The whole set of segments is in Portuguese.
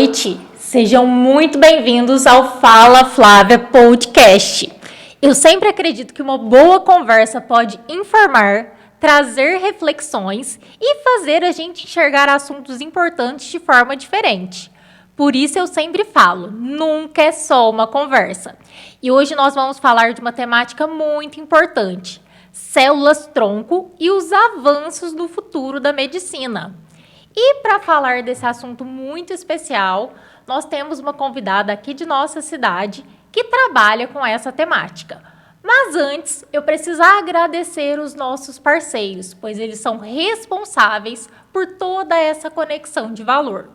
noite, sejam muito bem-vindos ao Fala Flávia Podcast. Eu sempre acredito que uma boa conversa pode informar, trazer reflexões e fazer a gente enxergar assuntos importantes de forma diferente. Por isso eu sempre falo, nunca é só uma conversa. E hoje nós vamos falar de uma temática muito importante, células-tronco e os avanços do futuro da medicina. E para falar desse assunto muito especial, nós temos uma convidada aqui de nossa cidade que trabalha com essa temática. Mas antes, eu preciso agradecer os nossos parceiros, pois eles são responsáveis por toda essa conexão de valor.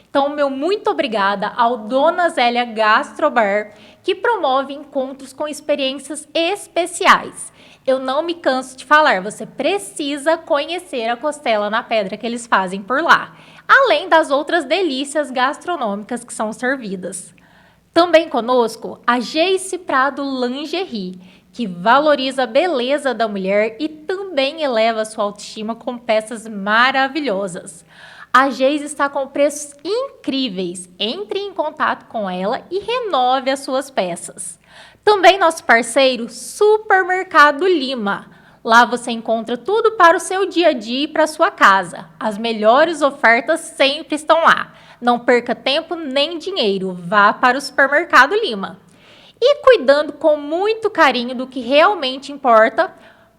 Então, meu muito obrigada ao Dona Zélia Gastrobar, que promove encontros com experiências especiais. Eu não me canso de falar, você precisa conhecer a costela na pedra que eles fazem por lá, além das outras delícias gastronômicas que são servidas. Também conosco a Geice Prado Lingerie, que valoriza a beleza da mulher e também eleva sua autoestima com peças maravilhosas. A Geis está com preços incríveis. Entre em contato com ela e renove as suas peças. Também nosso parceiro, Supermercado Lima. Lá você encontra tudo para o seu dia a dia e para a sua casa. As melhores ofertas sempre estão lá. Não perca tempo nem dinheiro. Vá para o Supermercado Lima. E cuidando com muito carinho do que realmente importa,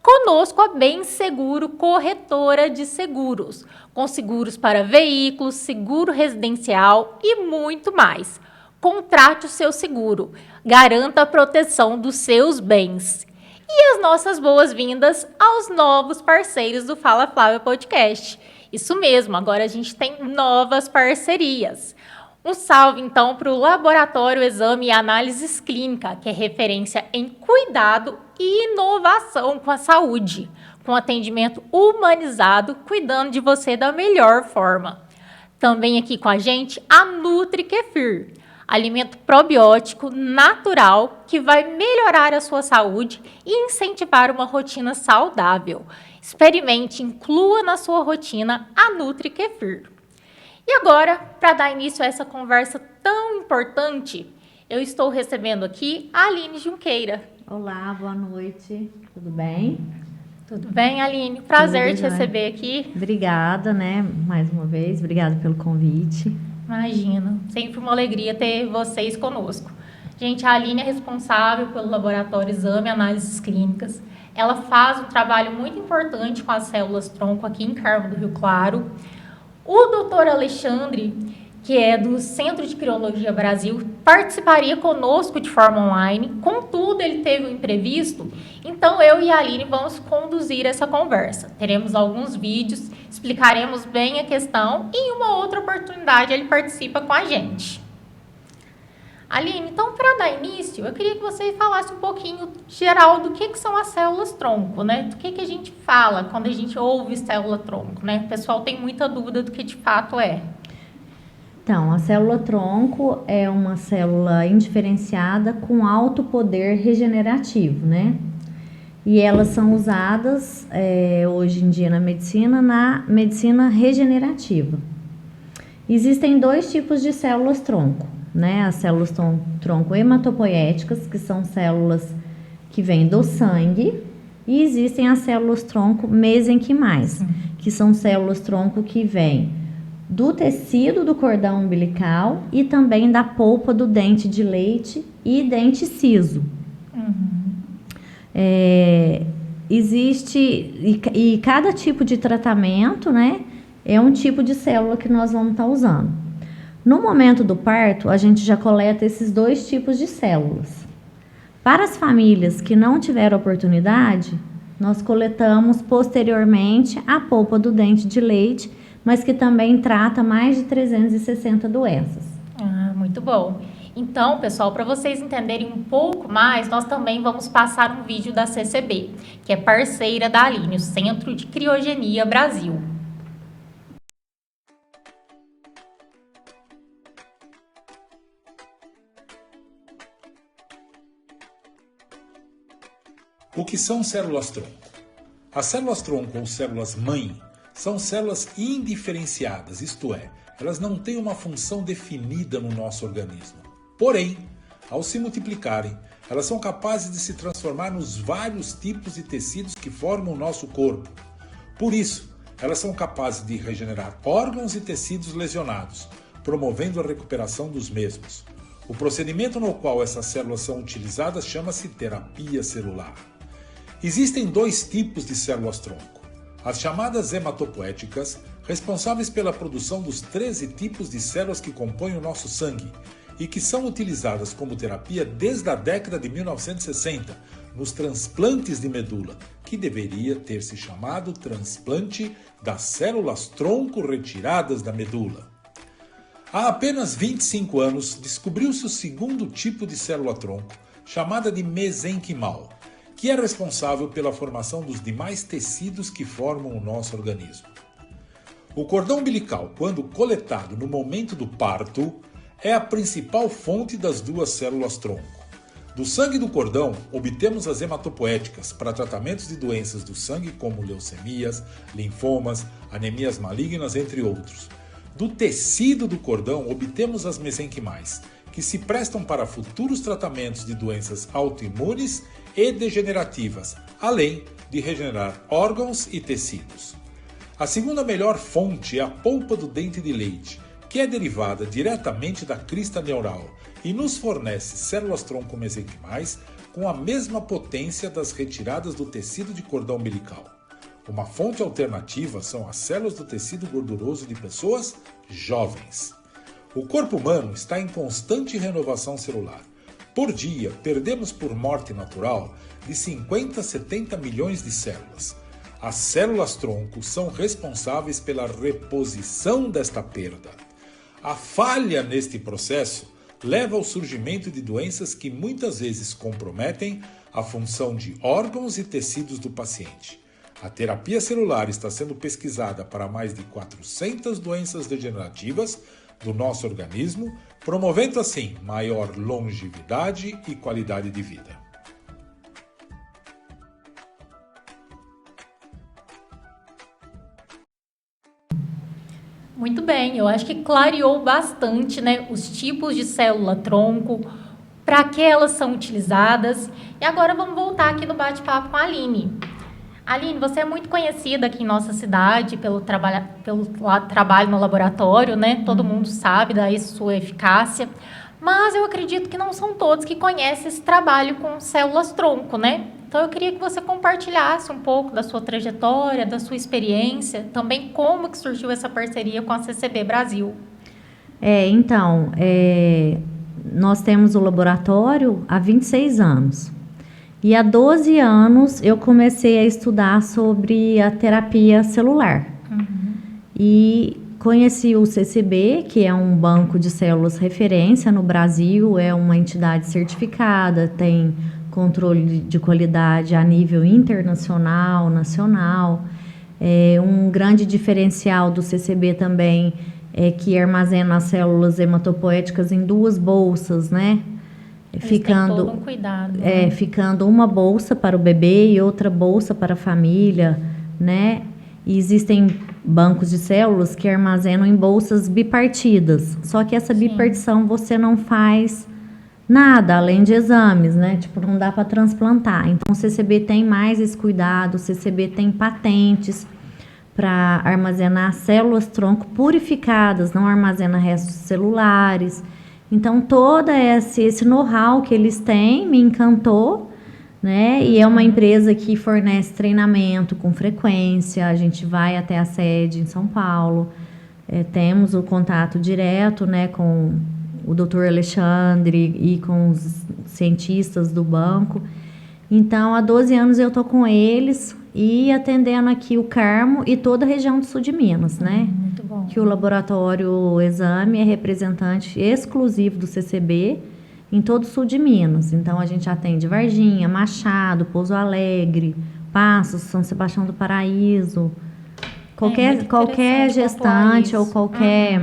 conosco a Bem Seguro Corretora de Seguros, com seguros para veículos, seguro residencial e muito mais. Contrate o seu seguro, garanta a proteção dos seus bens. E as nossas boas-vindas aos novos parceiros do Fala Flávia Podcast. Isso mesmo, agora a gente tem novas parcerias. Um salve, então, para o Laboratório Exame e Análises Clínica, que é referência em cuidado e inovação com a saúde, com atendimento humanizado, cuidando de você da melhor forma. Também aqui com a gente, a Nutri Kefir, alimento probiótico natural que vai melhorar a sua saúde e incentivar uma rotina saudável. Experimente, inclua na sua rotina a Nutri Kefir. E agora, para dar início a essa conversa tão importante, eu estou recebendo aqui a Aline Junqueira. Olá, boa noite, tudo bem? Tudo bem, Aline? Prazer te receber aqui. Obrigada, mais uma vez, obrigada pelo convite. Imagina, sempre uma alegria ter vocês conosco. Gente, a Aline é responsável pelo Laboratório Exame e Análises Clínicas. Ela faz um trabalho muito importante com as células-tronco aqui em Carmo do Rio Claro. O doutor Alexandre, que é do Centro de Criologia Brasil, participaria conosco de forma online. Contudo, ele teve um imprevisto, então eu e a Aline vamos conduzir essa conversa. Teremos alguns vídeos, explicaremos bem a questão e em uma outra oportunidade ele participa com a gente. Aline, então, para dar início, eu queria que você falasse um pouquinho geral do que são as células-tronco, né? Do que a gente fala quando a gente ouve célula-tronco, né? O pessoal tem muita dúvida do que de fato é. Então, a célula-tronco é uma célula indiferenciada com alto poder regenerativo, né? E elas são usadas hoje em dia na medicina regenerativa. Existem dois tipos de células-tronco. As células tronco hematopoéticas, que são células que vêm do sangue, e existem as células tronco mesenquimais, que são células tronco que vêm do tecido do cordão umbilical e também da polpa do dente de leite e dente ciso. Existe, e cada tipo de tratamento, é um tipo de célula que nós vamos estar usando. No momento do parto, a gente já coleta esses dois tipos de células. Para as famílias que não tiveram oportunidade, nós coletamos posteriormente a polpa do dente de leite, mas que também trata mais de 360 doenças. Muito bom. Então, pessoal, para vocês entenderem um pouco mais, nós também vamos passar um vídeo da CCB, que é parceira da Aline, o Centro de Criogenia Brasil. O que são células-tronco? As células-tronco ou células-mãe são células indiferenciadas, isto é, elas não têm uma função definida no nosso organismo. Porém, ao se multiplicarem, elas são capazes de se transformar nos vários tipos de tecidos que formam o nosso corpo. Por isso, elas são capazes de regenerar órgãos e tecidos lesionados, promovendo a recuperação dos mesmos. O procedimento no qual essas células são utilizadas chama-se terapia celular. Existem dois tipos de células-tronco. As chamadas hematopoéticas, responsáveis pela produção dos 13 tipos de células que compõem o nosso sangue e que são utilizadas como terapia desde a década de 1960 nos transplantes de medula, que deveria ter se chamado transplante das células-tronco retiradas da medula. Há apenas 25 anos, descobriu-se o segundo tipo de célula-tronco, chamada de mesenquimal, que é responsável pela formação dos demais tecidos que formam o nosso organismo. O cordão umbilical, quando coletado no momento do parto, é a principal fonte das duas células-tronco. Do sangue do cordão, obtemos as hematopoéticas para tratamentos de doenças do sangue como leucemias, linfomas, anemias malignas, entre outros. Do tecido do cordão, obtemos as mesenquimais, que se prestam para futuros tratamentos de doenças autoimunes e degenerativas, além de regenerar órgãos e tecidos. A segunda melhor fonte é a polpa do dente de leite, que é derivada diretamente da crista neural e nos fornece células-tronco mesenquimais com a mesma potência das retiradas do tecido de cordão umbilical. Uma fonte alternativa são as células do tecido gorduroso de pessoas jovens. O corpo humano está em constante renovação celular. Por dia, perdemos por morte natural de 50 a 70 milhões de células. As células-tronco são responsáveis pela reposição desta perda. A falha neste processo leva ao surgimento de doenças que muitas vezes comprometem a função de órgãos e tecidos do paciente. A terapia celular está sendo pesquisada para mais de 400 doenças degenerativas do nosso organismo, promovendo assim maior longevidade e qualidade de vida. Muito bem, eu acho que clareou bastante, né, os tipos de célula-tronco, para que elas são utilizadas. E agora vamos voltar aqui no bate-papo com a Aline. Aline, você é muito conhecida aqui em nossa cidade pelo trabalho no laboratório, né? Todo mundo sabe da sua eficácia. Mas eu acredito que não são todos que conhecem esse trabalho com células-tronco, né? Então, eu queria que você compartilhasse um pouco da sua trajetória, da sua experiência, também como que surgiu essa parceria com a CCB Brasil. Nós temos o laboratório há 26 anos. E há 12 anos eu comecei a estudar sobre a terapia celular. E conheci o CCB, que é um banco de células referência no Brasil, é uma entidade certificada, tem controle de qualidade a nível internacional, nacional. Um grande diferencial do CCB também é que armazena as células hematopoéticas em 2 bolsas, né? Ficando todo um cuidado, né? Ficando uma bolsa para o bebê e outra bolsa para a família, né? E existem bancos de células que armazenam em bolsas bipartidas. Só que essa bipartição você não faz nada além de exames, né? Tipo, não dá para transplantar. Então, o CCB tem mais esse cuidado, o CCB tem patentes para armazenar células-tronco purificadas, não armazena restos celulares. Então, todo esse know-how que eles têm me encantou, né? E é uma empresa que fornece treinamento com frequência. A gente vai até a sede em São Paulo. Temos o contato direto, né, com o Dr. Alexandre e com os cientistas do banco. Então, há 12 anos eu estou com eles e atendendo aqui o Carmo e toda a região do sul de Minas, né? Muito bom. Que o laboratório Exame é representante exclusivo do CCB em todo o sul de Minas. Então, a gente atende Varginha, Machado, Pouso Alegre, Passos, São Sebastião do Paraíso. Qualquer gestante ou qualquer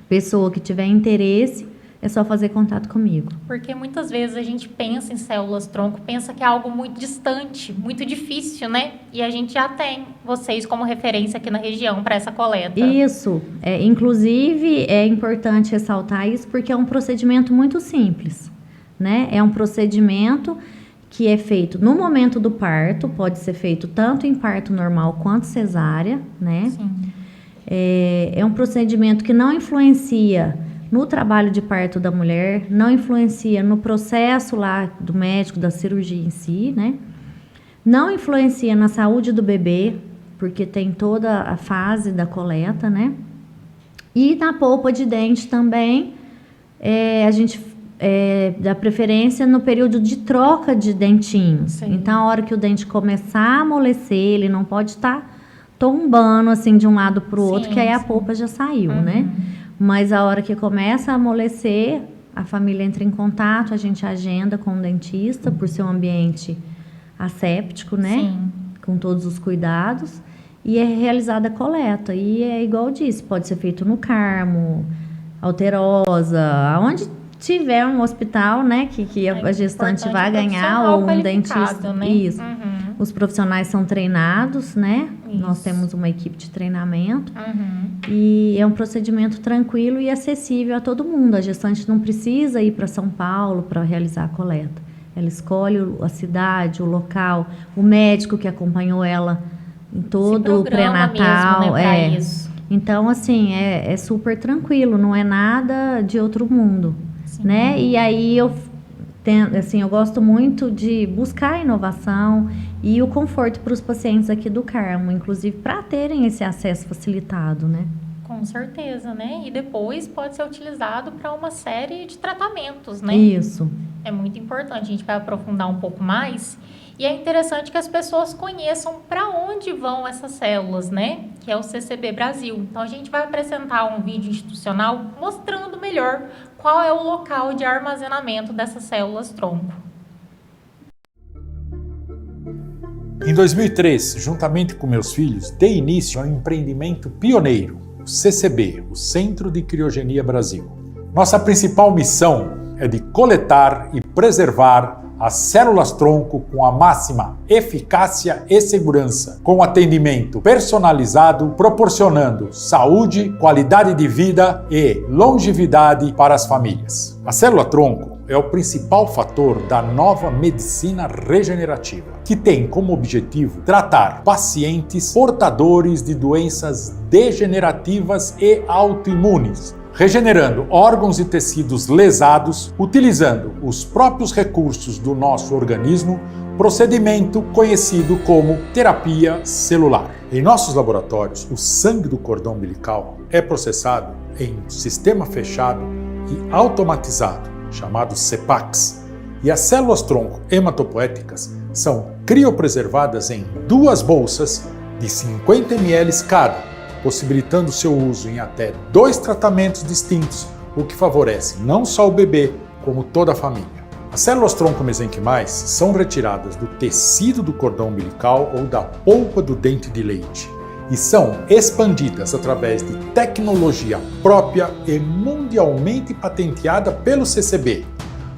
pessoa que tiver interesse, é só fazer contato comigo. Porque muitas vezes a gente pensa em células-tronco, pensa que é algo muito distante, muito difícil, né? E a gente já tem vocês como referência aqui na região para essa coleta. Isso. Inclusive, é importante ressaltar isso porque é um procedimento muito simples, né? É um procedimento que é feito no momento do parto, pode ser feito tanto em parto normal quanto cesárea, né? Sim. É um procedimento que não influencia no trabalho de parto da mulher, não influencia no processo lá do médico, da cirurgia em si, né? Não influencia na saúde do bebê, porque tem toda a fase da coleta, né? E na polpa de dente também, a gente dá preferência no período de troca de dentinhos. Sim. Então, a hora que o dente começar a amolecer, ele não pode estar tombando assim de um lado para o outro, que aí a polpa já saiu, né? Mas a hora que começa a amolecer, a família entra em contato, a gente agenda com o dentista, por ser um ambiente asséptico, né? Sim. Com todos os cuidados. E é realizada a coleta. E é igual eu disse, pode ser feito no Carmo, Alterosa, aonde tiver um hospital, né? Que a gestante vai ganhar, ou um dentista. Né? Isso. Os profissionais são treinados, né? Isso. Nós temos uma equipe de treinamento. E é um procedimento tranquilo e acessível a todo mundo. A gestante não precisa ir para São Paulo para realizar a coleta. Ela escolhe a cidade, o local, o médico que acompanhou ela em todo o pré-natal. Mesmo, né, isso. Então, assim, é super tranquilo, não é nada de outro mundo. Sim. Né? E aí eu gosto muito de buscar inovação e o conforto para os pacientes aqui do Carmo, inclusive para terem esse acesso facilitado, né? Com certeza, né? E depois pode ser utilizado para uma série de tratamentos, né? Isso. É muito importante, a gente vai aprofundar um pouco mais. E é interessante que as pessoas conheçam para onde vão essas células, né? Que é o CCB Brasil. Então, a gente vai apresentar um vídeo institucional mostrando melhor qual é o local de armazenamento dessas células-tronco. Em 2003, juntamente com meus filhos, dei início a um empreendimento pioneiro, o CCB, o Centro de Criogenia Brasil. Nossa principal missão é de coletar e preservar as células-tronco com a máxima eficácia e segurança, com atendimento personalizado, proporcionando saúde, qualidade de vida e longevidade para as famílias. A célula-tronco é o principal fator da nova medicina regenerativa, que tem como objetivo tratar pacientes portadores de doenças degenerativas e autoimunes, regenerando órgãos e tecidos lesados, utilizando os próprios recursos do nosso organismo, procedimento conhecido como terapia celular. Em nossos laboratórios, o sangue do cordão umbilical é processado em sistema fechado e automatizado, chamado CEPAX, e as células-tronco hematopoéticas são criopreservadas em 2 bolsas de 50 ml cada, possibilitando seu uso em até 2 tratamentos distintos, o que favorece não só o bebê, como toda a família. As células-tronco mesenquimais são retiradas do tecido do cordão umbilical ou da polpa do dente de leite e são expandidas através de tecnologia própria e mundialmente patenteada pelo CCB,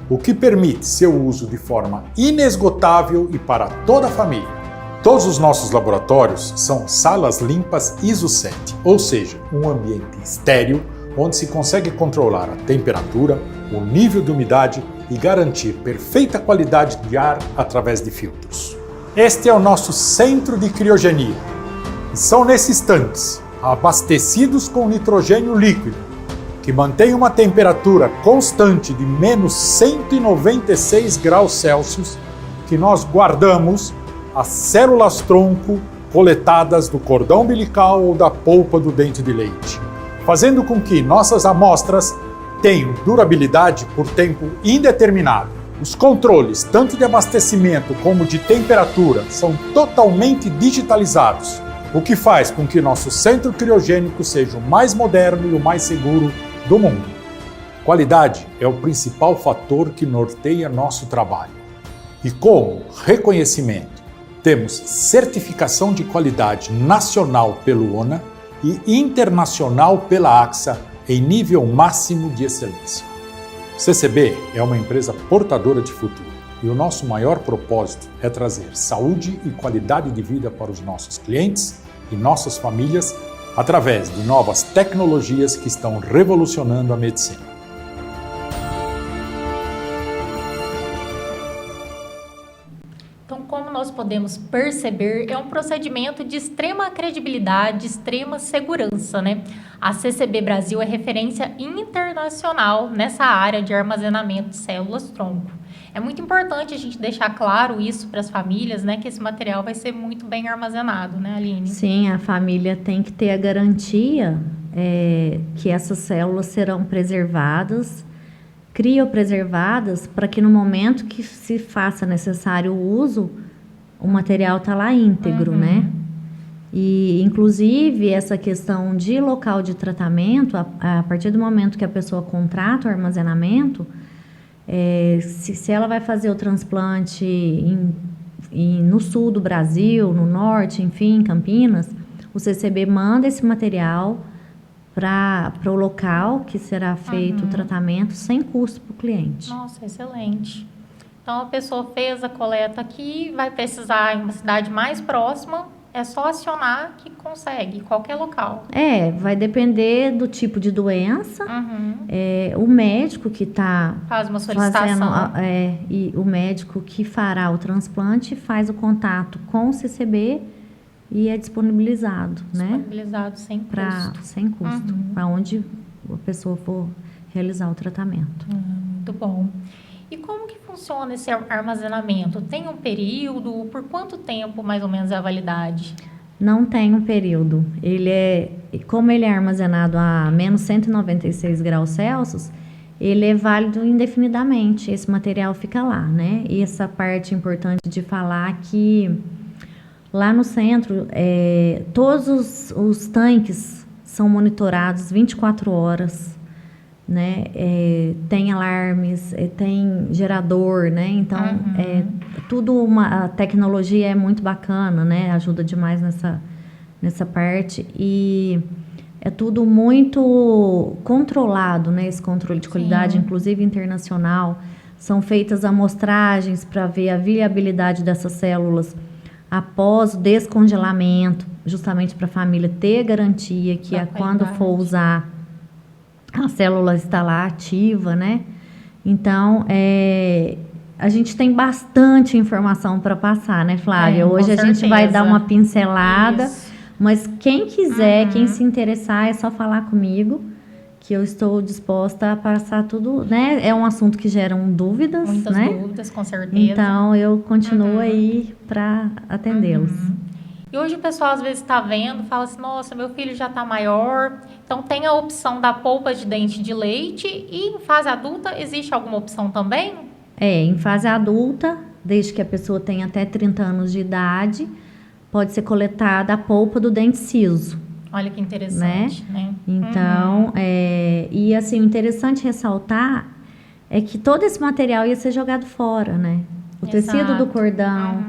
o que permite seu uso de forma inesgotável e para toda a família. Todos os nossos laboratórios são salas limpas ISO 7, ou seja, um ambiente estéril onde se consegue controlar a temperatura, o nível de umidade e garantir perfeita qualidade de ar através de filtros. Este é o nosso centro de criogenia. E são nesses tanques, abastecidos com nitrogênio líquido, que mantém uma temperatura constante de menos 196 graus Celsius, que nós guardamos as células-tronco coletadas do cordão umbilical ou da polpa do dente de leite, fazendo com que nossas amostras tenham durabilidade por tempo indeterminado. Os controles, tanto de abastecimento como de temperatura, são totalmente digitalizados, o que faz com que nosso centro criogênico seja o mais moderno e o mais seguro do mundo. Qualidade é o principal fator que norteia nosso trabalho. E como reconhecimento, temos certificação de qualidade nacional pelo ONA e internacional pela AXA em nível máximo de excelência. CCB é uma empresa portadora de futuro e o nosso maior propósito é trazer saúde e qualidade de vida para os nossos clientes e nossas famílias através de novas tecnologias que estão revolucionando a medicina. Como nós podemos perceber, é um procedimento de extrema credibilidade, extrema segurança, né? A CCB Brasil é referência internacional nessa área de armazenamento de células-tronco. É muito importante a gente deixar claro isso para as famílias, né? Que esse material vai ser muito bem armazenado, né, Aline? Sim, a família tem que ter a garantia que essas células serão preservadas, criopreservadas, para que no momento que se faça necessário o uso, o material está lá íntegro, né? E, inclusive, essa questão de local de tratamento, a partir do momento que a pessoa contrata o armazenamento, se ela vai fazer o transplante no sul do Brasil, no norte, enfim, em Campinas, o CCB manda esse material para o local que será feito o tratamento sem custo para o cliente. Nossa, excelente. Então, a pessoa fez a coleta aqui, vai precisar em uma cidade mais próxima, é só acionar que consegue, qualquer local. Vai depender do tipo de doença. O médico que está faz uma solicitação. E o médico que fará o transplante faz o contato com o CCB e é disponibilizado, né? Disponibilizado sem custo. Sem custo, para onde a pessoa for realizar o tratamento. Muito bom. E como que funciona esse armazenamento? Tem um período? Por quanto tempo, mais ou menos, é a validade? Não tem um período. Como ele é armazenado a menos 196 graus Celsius, ele é válido indefinidamente, esse material fica lá, né? E essa parte importante de falar que lá no centro, todos os tanques são monitorados 24 horas, né? Tem alarmes, tem gerador, né? Então, a tecnologia é muito bacana, né? Ajuda demais nessa parte e é tudo muito controlado, né? Esse controle de qualidade, inclusive internacional. São feitas amostragens para ver a viabilidade dessas células após o descongelamento, justamente para a família ter garantia que quando for usar, a célula está lá ativa, né? Então, a gente tem bastante informação para passar, né, Flávia? Hoje a gente vai dar uma pincelada. Isso. Mas quem quiser, quem se interessar, é só falar comigo, que eu estou disposta a passar tudo, né? É um assunto que gera dúvidas, muitas né? Dúvidas, com certeza. Então, eu continuo aí para atendê-los. E hoje o pessoal às vezes está vendo, fala assim, nossa, meu filho já está maior, então tem a opção da polpa de dente de leite e em fase adulta existe alguma opção também? Em fase adulta, desde que a pessoa tenha até 30 anos de idade, pode ser coletada a polpa do dente siso. Olha que interessante, né? Então, e assim, o interessante ressaltar é que todo esse material ia ser jogado fora, né? O tecido do cordão,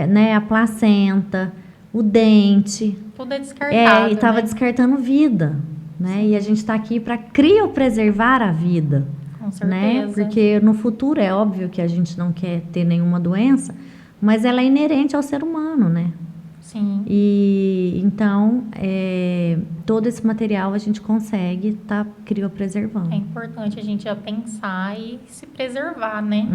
né? A placenta, o dente. Tudo é descartado, e estava descartando vida, né? E a gente está aqui para criopreservar a vida. Com certeza. Né? Porque no futuro é óbvio que a gente não quer ter nenhuma doença, mas ela é inerente ao ser humano, né? Sim. E então, todo esse material a gente consegue estar criopreservando. É importante a gente já pensar e se preservar, né?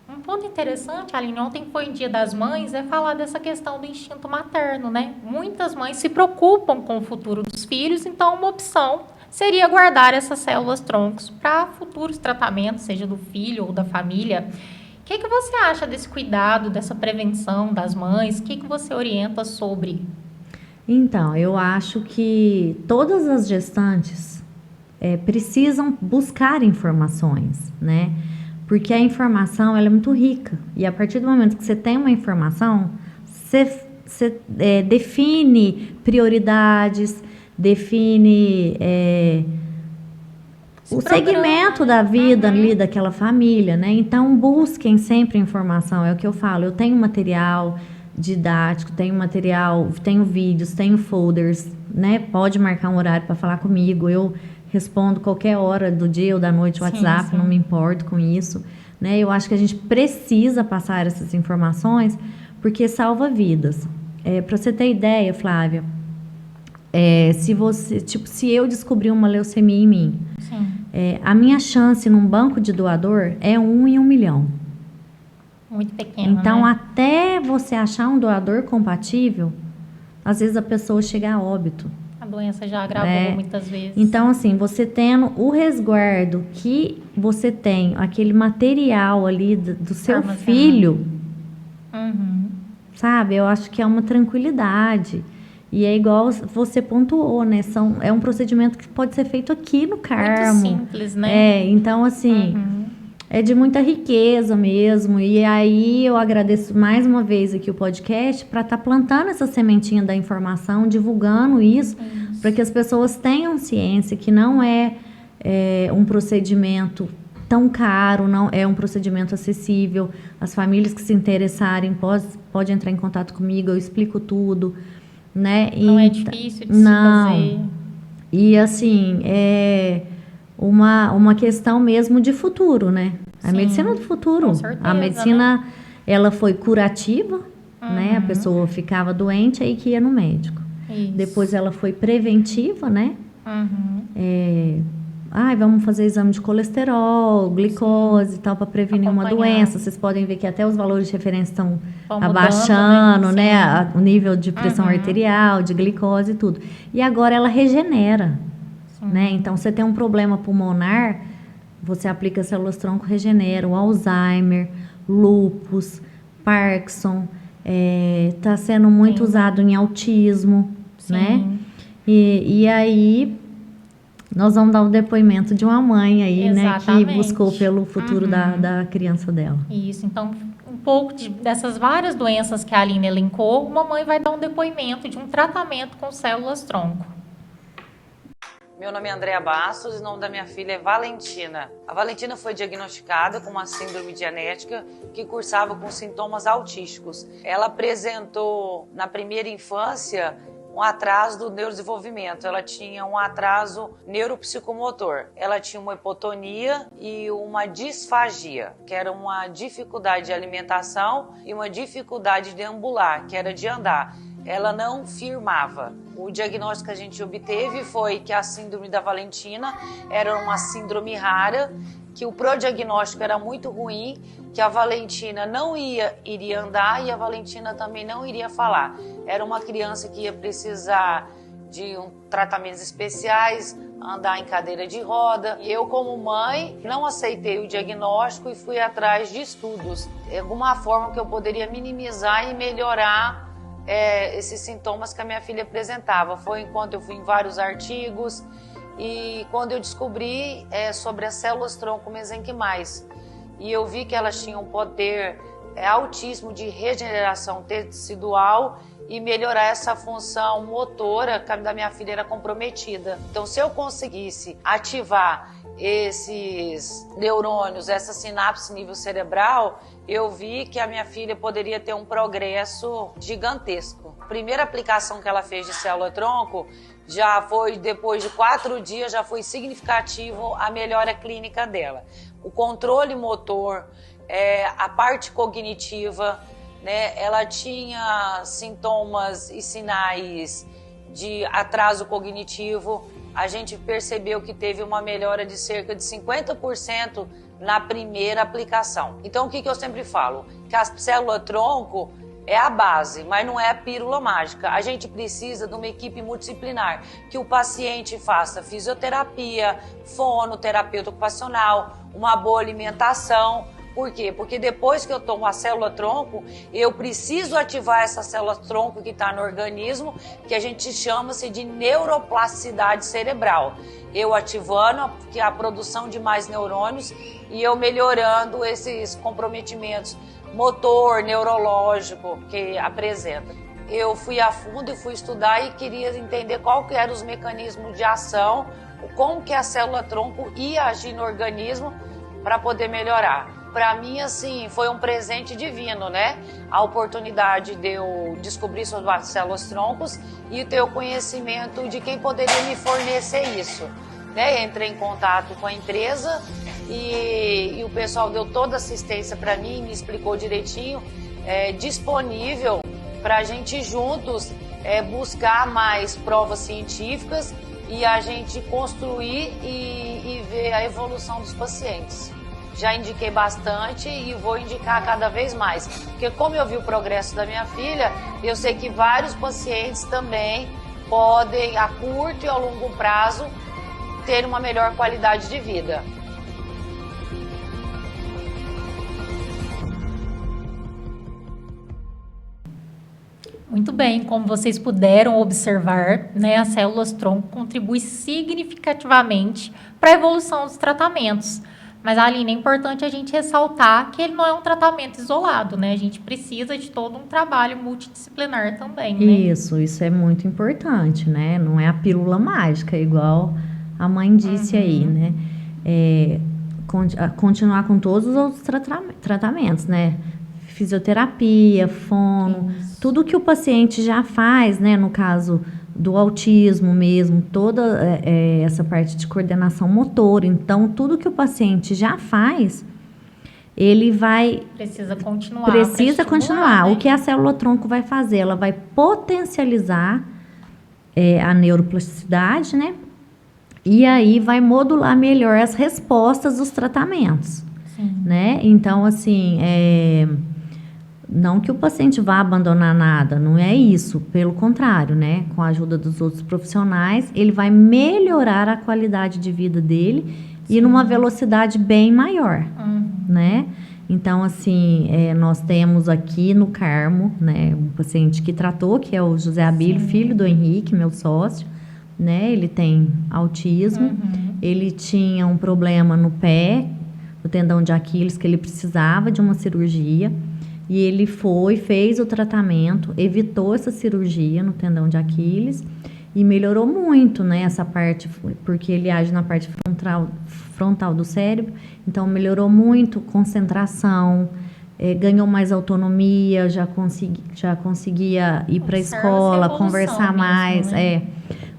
Um ponto interessante, Aline, ontem foi o Dia das Mães, é falar dessa questão do instinto materno, né? Muitas mães se preocupam com o futuro dos filhos, então uma opção seria guardar essas células-troncos para futuros tratamentos, seja do filho ou da família. O que você acha desse cuidado, dessa prevenção das mães? O que você orienta sobre? Então, eu acho que todas as gestantes precisam buscar informações, né? Porque a informação ela é muito rica. E a partir do momento que você tem uma informação, você define prioridades, define o segmento da vida ali daquela família, né? Então, busquem sempre informação, é o que eu falo. Eu tenho material didático, tenho material, tenho vídeos, tenho folders, né? Pode marcar um horário para falar comigo, eu respondo qualquer hora do dia ou da noite, WhatsApp, não me importo com isso, né? Eu acho que a gente precisa passar essas informações, porque salva vidas. Para você ter ideia, Flávia, se eu descobrir uma leucemia em mim, a minha chance num banco de doador é 1 em 1 milhão. Muito pequeno, então, né? até você achar um doador compatível, às vezes a pessoa chega a óbito. A doença já agravou muitas vezes. Então, assim, você tendo o resguardo que você tem, aquele material ali do seu filho, sabe? Eu acho que é uma tranquilidade. E é igual você pontuou, né? É um procedimento que pode ser feito aqui no Carmo. Muito simples, né? Então, assim, é de muita riqueza mesmo. E aí eu agradeço mais uma vez aqui o podcast para estar plantando essa sementinha da informação, divulgando isso, para que as pessoas tenham ciência que não é um procedimento tão caro, não é um procedimento acessível. As famílias que se interessarem podem entrar em contato comigo, eu explico tudo. Né? Não é difícil de se fazer. E assim, é uma questão mesmo de futuro, né? A medicina do futuro. Com certeza, a medicina, ela foi curativa, né? A pessoa ficava doente, aí que ia no médico. Isso. Depois ela foi preventiva, né? Vamos fazer exame de colesterol, glicose e tal, para prevenir uma doença. Vocês podem ver que até os valores de referência estão abaixando, né? O nível de pressão arterial, de glicose e tudo. E agora ela regenera, né? Então, você tem um problema pulmonar, você aplica células-tronco, regenera. O Alzheimer, lúpus, Parkinson, está sendo muito usado em autismo, né? E aí... Nós vamos dar o depoimento de uma mãe aí, né, que Exatamente. buscou pelo futuro da criança dela. Isso, então, um pouco dessas várias doenças que a Aline elencou, uma mãe vai dar um depoimento de um tratamento com células-tronco. Meu nome é Andréa Bastos e o nome da minha filha é Valentina. A Valentina foi diagnosticada com uma síndrome genética que cursava com sintomas autísticos. Ela apresentou, na primeira infância, um atraso do neurodesenvolvimento. Ela tinha um atraso neuropsicomotor. Ela tinha uma hipotonia e uma disfagia, que era uma dificuldade de alimentação e uma dificuldade de ambular, que era de andar. Ela não firmava. O diagnóstico que a gente obteve foi que a síndrome da Valentina era uma síndrome rara, que o prodiagnóstico era muito ruim, que a Valentina não iria andar e a Valentina também não iria falar. Era uma criança que ia precisar de tratamentos especiais, andar em cadeira de roda. E eu, como mãe, não aceitei o diagnóstico e fui atrás de estudos. De alguma forma que eu poderia minimizar e melhorar esses sintomas que a minha filha apresentava. Foi enquanto eu fui em vários artigos e quando eu descobri sobre as células-tronco mesenquimais. E eu vi que elas tinham um poder altíssimo de regeneração tecidual e melhorar essa função motora que a da minha filha era comprometida. Então, se eu conseguisse ativar esses neurônios, essa sinapse nível cerebral, eu vi que a minha filha poderia ter um progresso gigantesco. A primeira aplicação que ela fez de célula-tronco já foi, depois de 4 dias, já foi significativo a melhora clínica dela. O controle motor, a parte cognitiva, né, ela tinha sintomas e sinais de atraso cognitivo. A gente percebeu que teve uma melhora de cerca de 50% na primeira aplicação. Então, o que eu sempre falo? Que a célula-tronco é a base, mas não é a pílula mágica. A gente precisa de uma equipe multidisciplinar, que o paciente faça fisioterapia, fonoterapeuta ocupacional, uma boa alimentação. Por quê? Porque depois que eu tomo a célula-tronco, eu preciso ativar essa célula-tronco que está no organismo, que a gente chama-se de neuroplasticidade cerebral. Eu ativando a produção de mais neurônios e eu melhorando esses comprometimentos motor, neurológico que apresenta. Eu fui a fundo e fui estudar e queria entender qual que eram os mecanismos de ação, como que a célula-tronco ia agir no organismo para poder melhorar. Para mim, assim, foi um presente divino, né? A oportunidade de eu descobrir sobre as células-troncos e ter o conhecimento de quem poderia me fornecer isso, né? Entrei em contato com a empresa e o pessoal deu toda a assistência para mim, me explicou direitinho, disponível para a gente juntos buscar mais provas científicas e a gente construir e ver a evolução dos pacientes. Já indiquei bastante e vou indicar cada vez mais, porque como eu vi o progresso da minha filha, eu sei que vários pacientes também podem, a curto e a longo prazo, ter uma melhor qualidade de vida. Muito bem, como vocês puderam observar, né, as células-tronco contribuem significativamente para a evolução dos tratamentos. Mas, Aline, é importante a gente ressaltar que ele não é um tratamento isolado, né? A gente precisa de todo um trabalho multidisciplinar também, né? Isso é muito importante, né? Não é a pílula mágica, igual a mãe disse aí, né? Continuar com todos os outros tratamentos, né? Fisioterapia, fono, tudo que o paciente já faz, né? No caso do autismo mesmo, toda essa parte de coordenação motora. Então, tudo que o paciente já faz, ele vai... Precisa continuar. Né? O que a célula-tronco vai fazer? Ela vai potencializar a neuroplasticidade, né? E aí vai modular melhor as respostas dos tratamentos. Sim. Né? Então, assim... Não que o paciente vá abandonar nada, não é isso. Pelo contrário, né? Com a ajuda dos outros profissionais, ele vai melhorar a qualidade de vida dele e numa velocidade bem maior, né? Então, assim, nós temos aqui no Carmo, né? Um paciente que tratou, que é o José Abílio, filho do Henrique, meu sócio, né? Ele tem autismo, ele tinha um problema no pé, no tendão de Aquiles, que ele precisava de uma cirurgia. E ele fez o tratamento, evitou essa cirurgia no tendão de Aquiles e melhorou muito, né, essa parte, porque ele age na parte frontal do cérebro. Então, melhorou muito concentração, ganhou mais autonomia, já conseguia ir para a escola, conversar mais, né?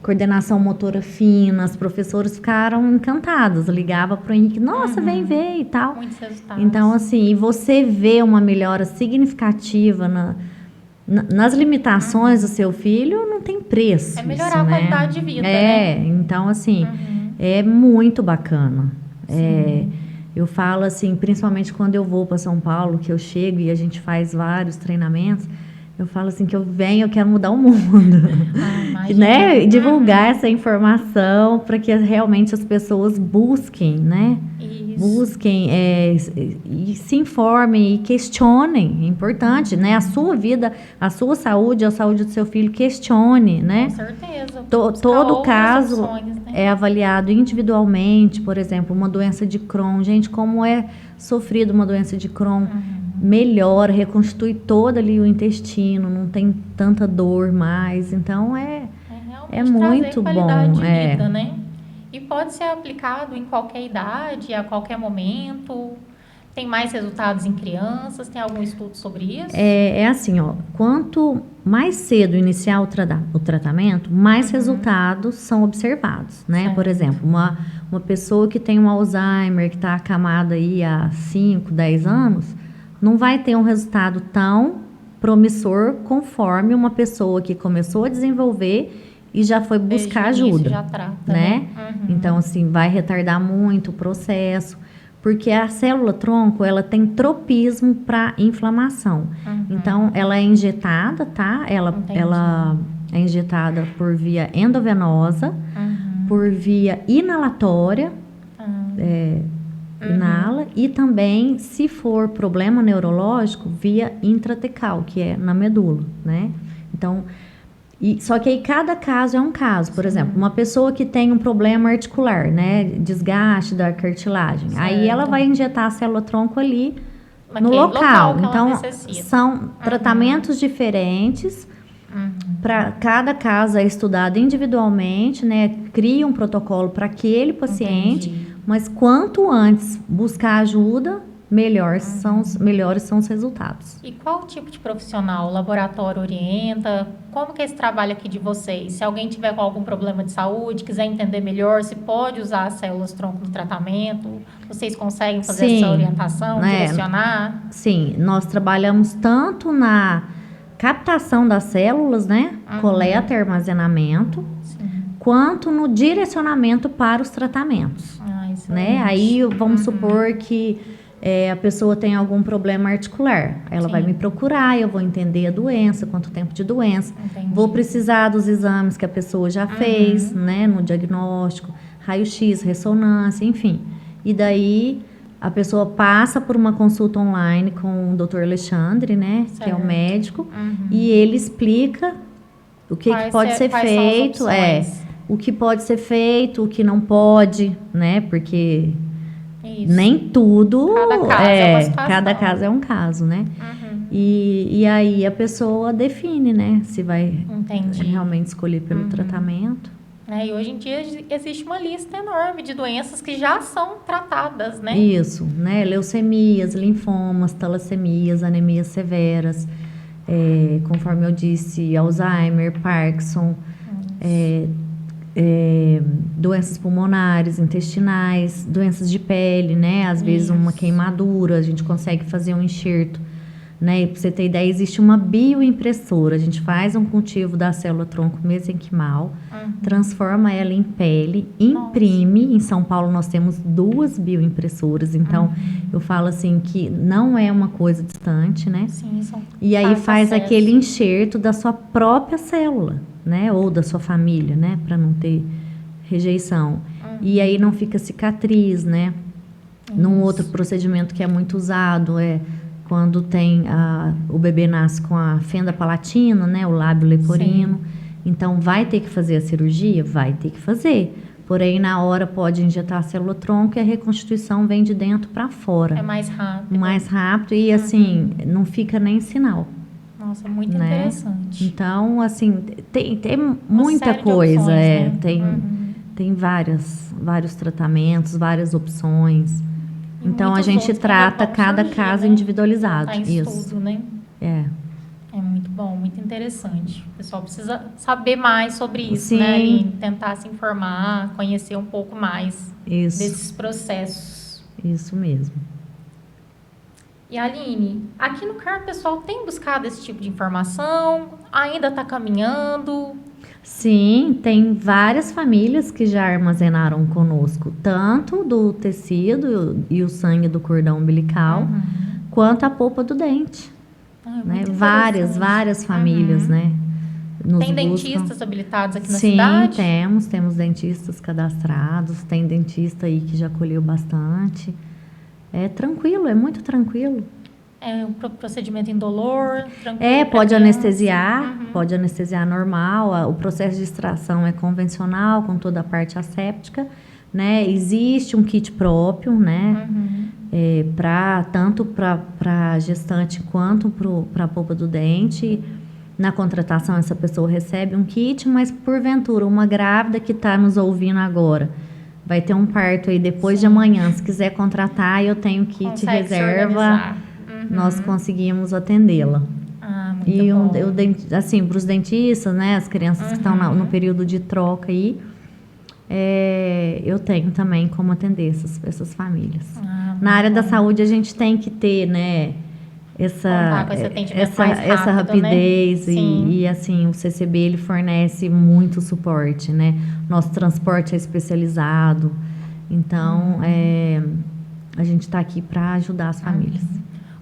Coordenação motora fina, as professoras ficaram encantadas, ligava para o Henrique, nossa, vem ver e tal. Muitos resultados. Então, assim, e você vê uma melhora significativa nas limitações do seu filho, não tem preço. É melhorar isso, a né? qualidade de vida, né? Então, assim, é muito bacana. Eu falo assim, principalmente quando eu vou para São Paulo, que eu chego e a gente faz vários treinamentos, eu falo assim que eu quero mudar o mundo, né? Divulgar essa informação para que realmente as pessoas busquem, né? Isso. Busquem e se informem e questionem, é importante, né? A sua vida, a sua saúde, a saúde do seu filho, questione, né? Com certeza. Todo caso opções, né? é avaliado individualmente, por exemplo, uma doença de Crohn. Gente, como é sofrido uma doença de Crohn? Melhora, reconstitui todo ali o intestino, não tem tanta dor mais, então é muito bom. Qualidade de vida, né? E pode ser aplicado em qualquer idade, a qualquer momento. Tem mais resultados em crianças? Tem algum estudo sobre isso? É assim, ó, quanto mais cedo iniciar o tratamento, mais resultados são observados, né? Certo. Por exemplo, uma pessoa que tem um Alzheimer, que está acamada aí há 5, 10 anos, não vai ter um resultado tão promissor conforme uma pessoa que começou a desenvolver e já foi buscar ajuda, já trata, né? Então, assim, vai retardar muito o processo, porque a célula-tronco, ela tem tropismo para inflamação. Então, ela é injetada, tá? Ela é injetada por via endovenosa, por via inalatória, inala, e também, se for problema neurológico, via intratecal, que é na medula, né? Então, só que aí cada caso é um caso. Por exemplo, uma pessoa que tem um problema articular, né? Desgaste da cartilagem. Certo. Aí ela vai injetar a célula-tronco ali no local. Então, são tratamentos diferentes. Para cada caso é estudado individualmente, né? Cria um protocolo para aquele paciente. Mas quanto antes buscar ajuda, melhores são os resultados. E qual tipo de profissional o laboratório orienta? Como que é esse trabalho aqui de vocês? Se alguém tiver com algum problema de saúde, quiser entender melhor, se pode usar as células-tronco no tratamento, vocês conseguem fazer essa orientação, direcionar? Sim, nós trabalhamos tanto na captação das células, né? Coleta e armazenamento, quanto no direcionamento para os tratamentos. Né? Aí vamos supor que a pessoa tem algum problema articular. Ela vai me procurar, eu vou entender a doença, quanto tempo de doença. Vou precisar dos exames que a pessoa já fez, né? No diagnóstico, raio-x, ressonância, enfim. E daí a pessoa passa por uma consulta online com o Dr. Alexandre, né? Que é o médico, e ele explica o que pode ser feito, o que pode ser feito, o que não pode, né? Porque nem tudo cada caso é um caso, né? E aí a pessoa define, né? Se vai realmente escolher pelo tratamento. E hoje em dia existe uma lista enorme de doenças que já são tratadas, né? Isso, né? Leucemias, linfomas, talassemias, anemias severas, conforme eu disse, Alzheimer, Parkinson, doenças pulmonares, intestinais, doenças de pele, né? Às vezes uma queimadura, a gente consegue fazer um enxerto, né? Para você ter ideia, existe uma bioimpressora. A gente faz um cultivo da célula-tronco mesenquimal, transforma ela em pele, imprime. Em São Paulo nós temos 2 bioimpressoras, então eu falo assim que não é uma coisa distante, né? Sim, e aí faz aquele enxerto da sua própria célula, né? Ou da sua família, né? Para não ter rejeição. E aí não fica cicatriz, né? Num outro procedimento que é muito usado quando o bebê nasce com a fenda palatina, né? O lábio leporino. Então, vai ter que fazer a cirurgia? Vai ter que fazer. Porém, na hora pode injetar a célula-tronco e a reconstituição vem de dentro para fora. É mais rápido. Mais rápido e, assim, não fica nem sinal. Nossa, muito né? interessante. Então, assim, tem muita coisa. Opções, né? Tem vários tratamentos, várias opções. E então, a muitos gente outros trata ainda vão cada surgir, caso né? individualizado. Tá em Isso. estudo, né? É. É muito bom, muito interessante. O pessoal precisa saber mais sobre isso, Sim. né, Aline? Tentar se informar, conhecer um pouco mais Isso. desses processos. Isso mesmo. E Aline, aqui no CAR o pessoal tem buscado esse tipo de informação? Ainda está caminhando? Sim, tem várias famílias que já armazenaram conosco, tanto do tecido e o sangue do cordão umbilical, quanto a polpa do dente. Né? Várias famílias, né? Tem dentistas habilitados aqui na Sim, cidade? temos dentistas cadastrados, tem dentista aí que já colheu bastante. É tranquilo, é muito tranquilo. É um procedimento indolor, tranquilo. Pode anestesiar normal. O processo de extração é convencional, com toda a parte asséptica, né? Existe um kit próprio, né? Tanto para gestante quanto para a polpa do dente. Na contratação, essa pessoa recebe um kit, mas porventura, uma grávida que está nos ouvindo agora, vai ter um parto aí depois de amanhã. Se quiser contratar, eu tenho kit reserva. Nós conseguimos atendê-la. Muito bom. Assim, para os dentistas, né, as crianças que estão no período de troca aí, eu tenho também como atender essas famílias. Na área da saúde, a gente tem que ter, né, essa rapidez, né? e assim, o CCB ele fornece muito suporte, né? Nosso transporte é especializado, então a gente está aqui para ajudar as famílias.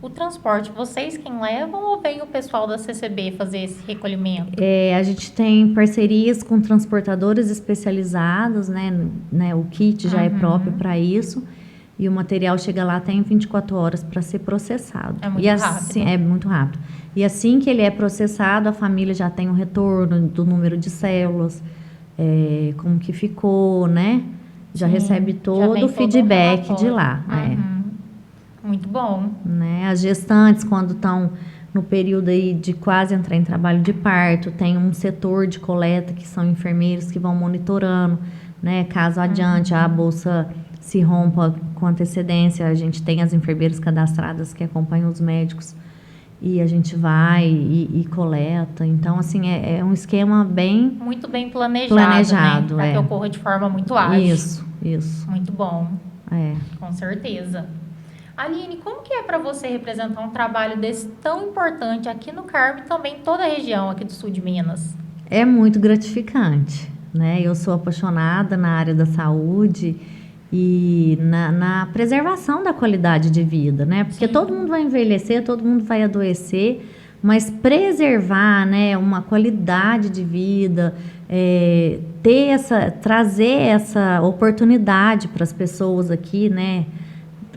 O transporte, vocês quem levam ou vem o pessoal da CCB fazer esse recolhimento? A gente tem parcerias com transportadores especializados, né? O kit já é próprio para isso. E o material chega lá até em 24 horas para ser processado. É muito rápido. É muito rápido. E assim que ele é processado, a família já tem o retorno do número de células, como que ficou, né? Já recebe todo o feedback de lá. Muito bom. Né? As gestantes, quando estão no período aí de quase entrar em trabalho de parto, tem um setor de coleta que são enfermeiros que vão monitorando, né? Caso adiante a bolsa se rompa com antecedência, a gente tem as enfermeiras cadastradas que acompanham os médicos e a gente vai e coleta. Então, assim, é um esquema muito bem planejado, né? Para que ocorra de forma muito ágil. Isso. Muito bom. Com certeza. Aline, como que é para você representar um trabalho desse tão importante aqui no Carmo e também em toda a região aqui do sul de Minas? É muito gratificante, né? Eu sou apaixonada na área da saúde e na preservação da qualidade de vida, né? Porque todo mundo vai envelhecer, todo mundo vai adoecer, mas preservar, né, uma qualidade de vida, trazer essa oportunidade para as pessoas aqui, né?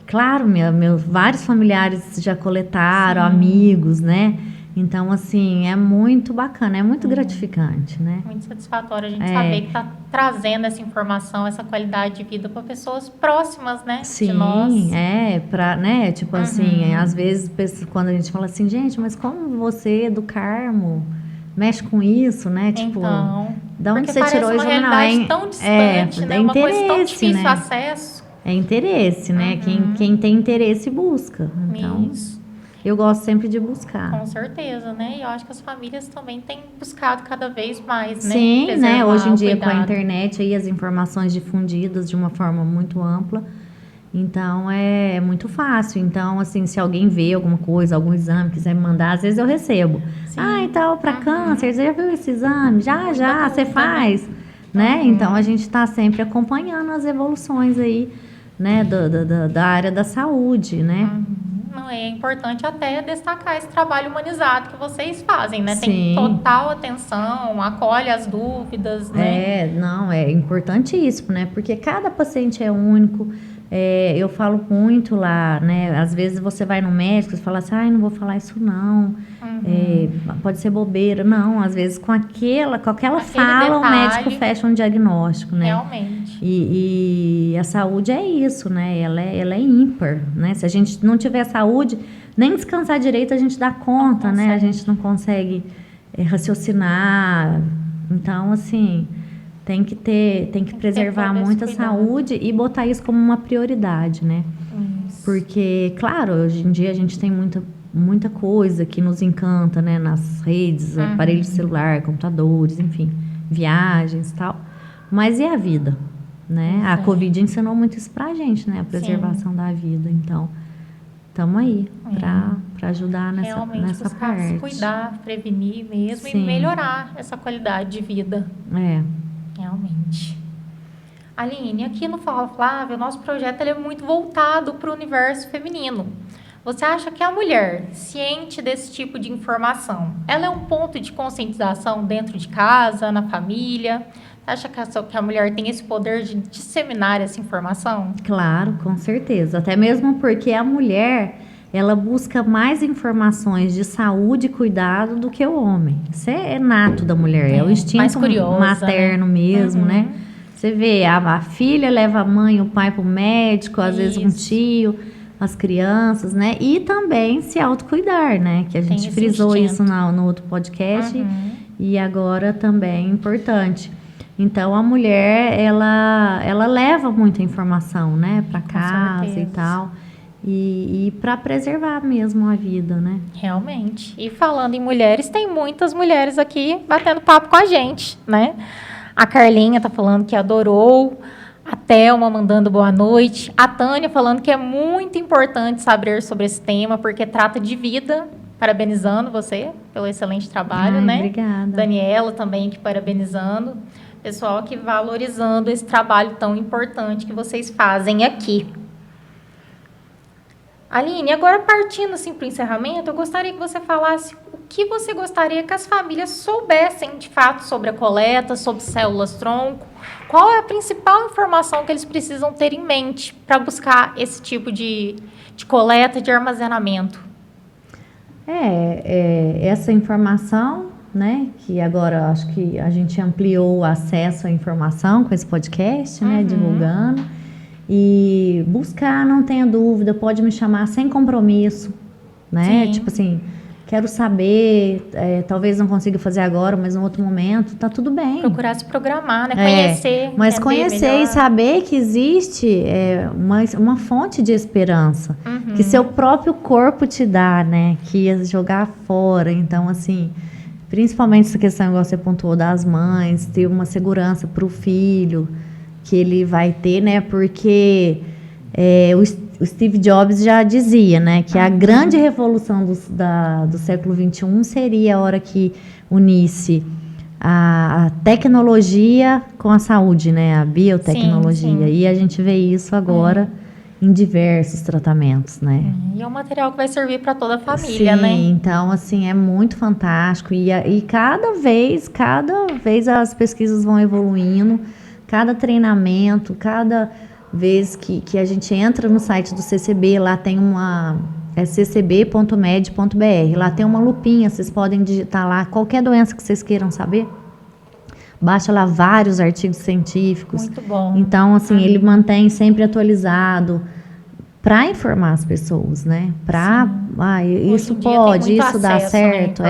Claro, vários familiares já coletaram, amigos, né? Então, assim, é muito bacana, é muito gratificante, né? Muito satisfatório a gente saber que está trazendo essa informação, essa qualidade de vida para pessoas próximas, né? Sim, de nós. né? Tipo assim, às vezes, quando a gente fala assim, gente, mas como você do Carmo mexe com isso, né? Tipo, então, da onde você tirou isso? Não, é tão distante, né? Uma coisa tão difícil, né? Acesso. É interesse, né? Quem tem interesse busca. Então, eu gosto sempre de buscar. Com certeza, né? E eu acho que as famílias também têm buscado cada vez mais, né? Sim, né? Hoje em dia, com a cuidado. internet, aí as informações difundidas de uma forma muito ampla. Então, é muito fácil. Então, assim, se alguém vê alguma coisa, algum exame, quiser me mandar, às vezes eu recebo. Então, para câncer, você já viu esse exame? Já, você faz. Né? Então, a gente está sempre acompanhando as evoluções aí, né? Da área da saúde, né? Não, é importante até destacar esse trabalho humanizado que vocês fazem, né? Sim. Tem total atenção, acolhe as dúvidas, né? É importantíssimo, né? Porque cada paciente é único, Eu falo muito lá, né? Às vezes você vai no médico e fala assim, não vou falar isso não. Pode ser bobeira. Não, às vezes com aquela fala, detalhe, o médico fecha um diagnóstico, né? Realmente. E a saúde é isso, né? Ela é ímpar, né? Se a gente não tiver saúde, nem descansar direito a gente dá conta, né? A gente não consegue raciocinar. Então, assim, tem que preservar muito a saúde e botar isso como uma prioridade, né? Isso. Porque, claro, hoje em dia a gente tem muita coisa que nos encanta, né? Nas redes, aparelhos de celular, computadores, enfim, viagens e tal. Mas e a vida, né? A Covid ensinou muito isso pra gente, né? A preservação da vida. Então, estamos aí para ajudar nessa buscar parte. Se cuidar, prevenir mesmo e melhorar essa qualidade de vida. Realmente. Aline, aqui no Fala Flávia, o nosso projeto ele é muito voltado para o universo feminino. Você acha que a mulher, ciente desse tipo de informação, ela é um ponto de conscientização dentro de casa, na família? Você acha que a mulher tem esse poder de disseminar essa informação? Claro, com certeza. Até mesmo porque a mulher, ela busca mais informações de saúde e cuidado do que o homem. Isso é nato da mulher, é o instinto materno, né? Mesmo, né? Você vê, a filha leva a mãe, o pai para o médico, às vezes um tio, as crianças, né? E também se autocuidar, né? Que a gente frisou isso no outro podcast e agora também é importante. Então, a mulher, ela leva muita informação, né? Para casa e tal. E para preservar mesmo a vida, né? Realmente. E falando em mulheres, tem muitas mulheres aqui batendo papo com a gente, né? A Carlinha tá falando que adorou. A Thelma mandando boa noite. A Tânia falando que é muito importante saber sobre esse tema, porque trata de vida. Parabenizando você pelo excelente trabalho, né? Obrigada. Daniela também, que parabenizando. Pessoal aqui valorizando esse trabalho tão importante que vocês fazem aqui. Aline, agora partindo assim para o encerramento, eu gostaria que você falasse o que você gostaria que as famílias soubessem de fato sobre a coleta, sobre células-tronco. Qual é a principal informação que eles precisam ter em mente para buscar esse tipo de coleta, de armazenamento? Essa informação, né, que agora acho que a gente ampliou o acesso à informação com esse podcast, né, divulgando. E buscar, não tenha dúvida, pode me chamar sem compromisso, né? Tipo assim, quero saber, talvez não consiga fazer agora, mas em outro momento, tá tudo bem. Procurar se programar, né? Conhecer. Mas conhecer melhor. E saber que existe uma fonte de esperança, que seu próprio corpo te dá, né? Que ia jogar fora. Então, assim, principalmente essa questão, igual você pontuou, das mães, ter uma segurança para o filho, que ele vai ter, né? Porque o Steve Jobs já dizia, né? Que a grande revolução do século XXI seria a hora que unisse a tecnologia com a saúde, né? A biotecnologia. E a gente vê isso agora em diversos tratamentos, né? E é um material que vai servir para toda a família, né? Sim, então, assim, é muito fantástico. E cada vez as pesquisas vão evoluindo. Cada treinamento, cada vez que a gente entra no site do CCB, lá tem ccb.med.br, lá tem uma lupinha, vocês podem digitar lá qualquer doença que vocês queiram saber. Baixa lá vários artigos científicos. Muito bom. Então, assim, ele mantém sempre atualizado para informar as pessoas, né? Isso pode, isso dá certo.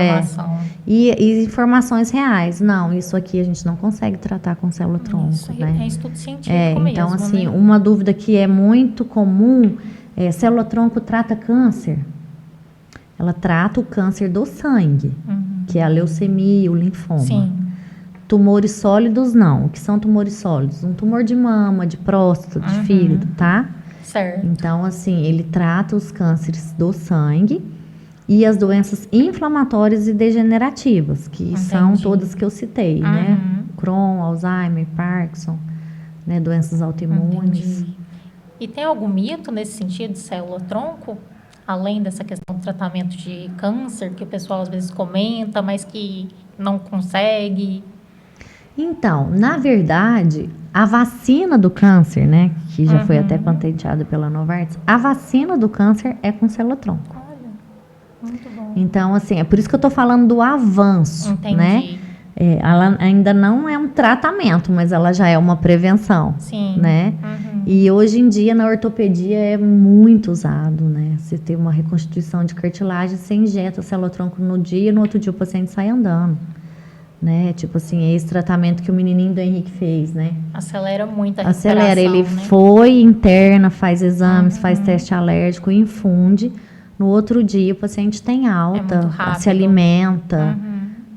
E informações reais. Não, isso aqui a gente não consegue tratar com célula-tronco, né? É estudo científico mesmo, então, assim, né? uma dúvida que é muito comum célula-tronco trata câncer. Ela trata o câncer do sangue, que é a leucemia, o linfoma. Sim. Tumores sólidos, não. O que são tumores sólidos? Um tumor de mama, de próstata, de fígado, tá? Certo. Então, assim, ele trata os cânceres do sangue e as doenças inflamatórias e degenerativas, que são todas que eu citei, né? Crohn, Alzheimer, Parkinson, né? Doenças autoimunes. Entendi. E tem algum mito nesse sentido de célula-tronco? Além dessa questão do tratamento de câncer, que o pessoal às vezes comenta, mas que não consegue? Então, na verdade, A vacina do câncer, né, que já foi até patenteada pela Novartis, a vacina do câncer é com célula-tronco. Olha, muito bom. Então, assim, é por isso que eu tô falando do avanço, Entendi. né? Ela ainda não é um tratamento, mas ela já é uma prevenção, Sim. né? E hoje em dia na ortopedia é muito usado, né? Você tem uma reconstituição de cartilagem, você injeta o célula-tronco no dia, no outro dia o paciente sai andando, né? Tipo assim, é esse tratamento que o menininho do Henrique fez, né? Acelera muito a recuperação, Acelera, ele né? foi, interna, faz exames, faz teste alérgico, infunde, no outro dia o paciente tem alta, muito rápido. se alimenta,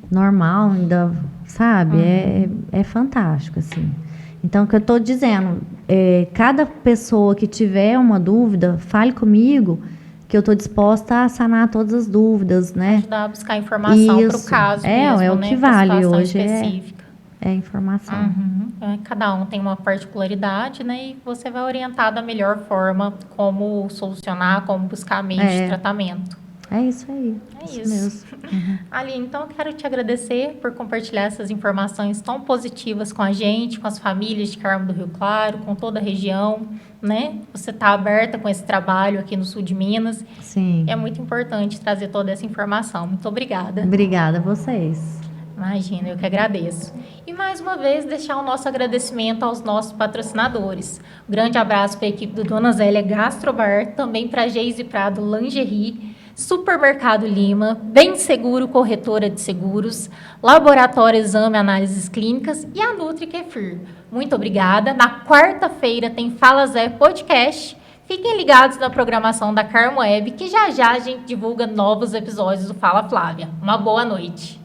normal ainda, sabe? É fantástico, assim. Então, o que eu estou dizendo, cada pessoa que tiver uma dúvida, fale comigo, que eu estou disposta a sanar todas as dúvidas, né? Ajudar a buscar informação para o caso mesmo, é o né? que Pra vale situação hoje, específica. é informação. Cada um tem uma particularidade, né? E você vai orientar da melhor forma como solucionar, como buscar meios de tratamento. É isso aí. É isso. Mesmo. Aline, então eu quero te agradecer por compartilhar essas informações tão positivas com a gente, com as famílias de Carmo do Rio Claro, com toda a região, né? Você está aberta com esse trabalho aqui no sul de Minas. Sim. É muito importante trazer toda essa informação. Muito obrigada. Obrigada a vocês. Imagina, eu que agradeço. E mais uma vez, deixar o nosso agradecimento aos nossos patrocinadores. Um grande abraço para a equipe do Dona Zélia Gastrobar, também para a Geise Prado Lingerie, Supermercado Lima, Bem Seguro Corretora de Seguros, Laboratório Exame Análises Clínicas e a Nutri Kefir. Muito obrigada. Na quarta-feira tem Fala Zé Podcast. Fiquem ligados na programação da Carmo Web, que já já a gente divulga novos episódios do Fala Flávia. Uma boa noite.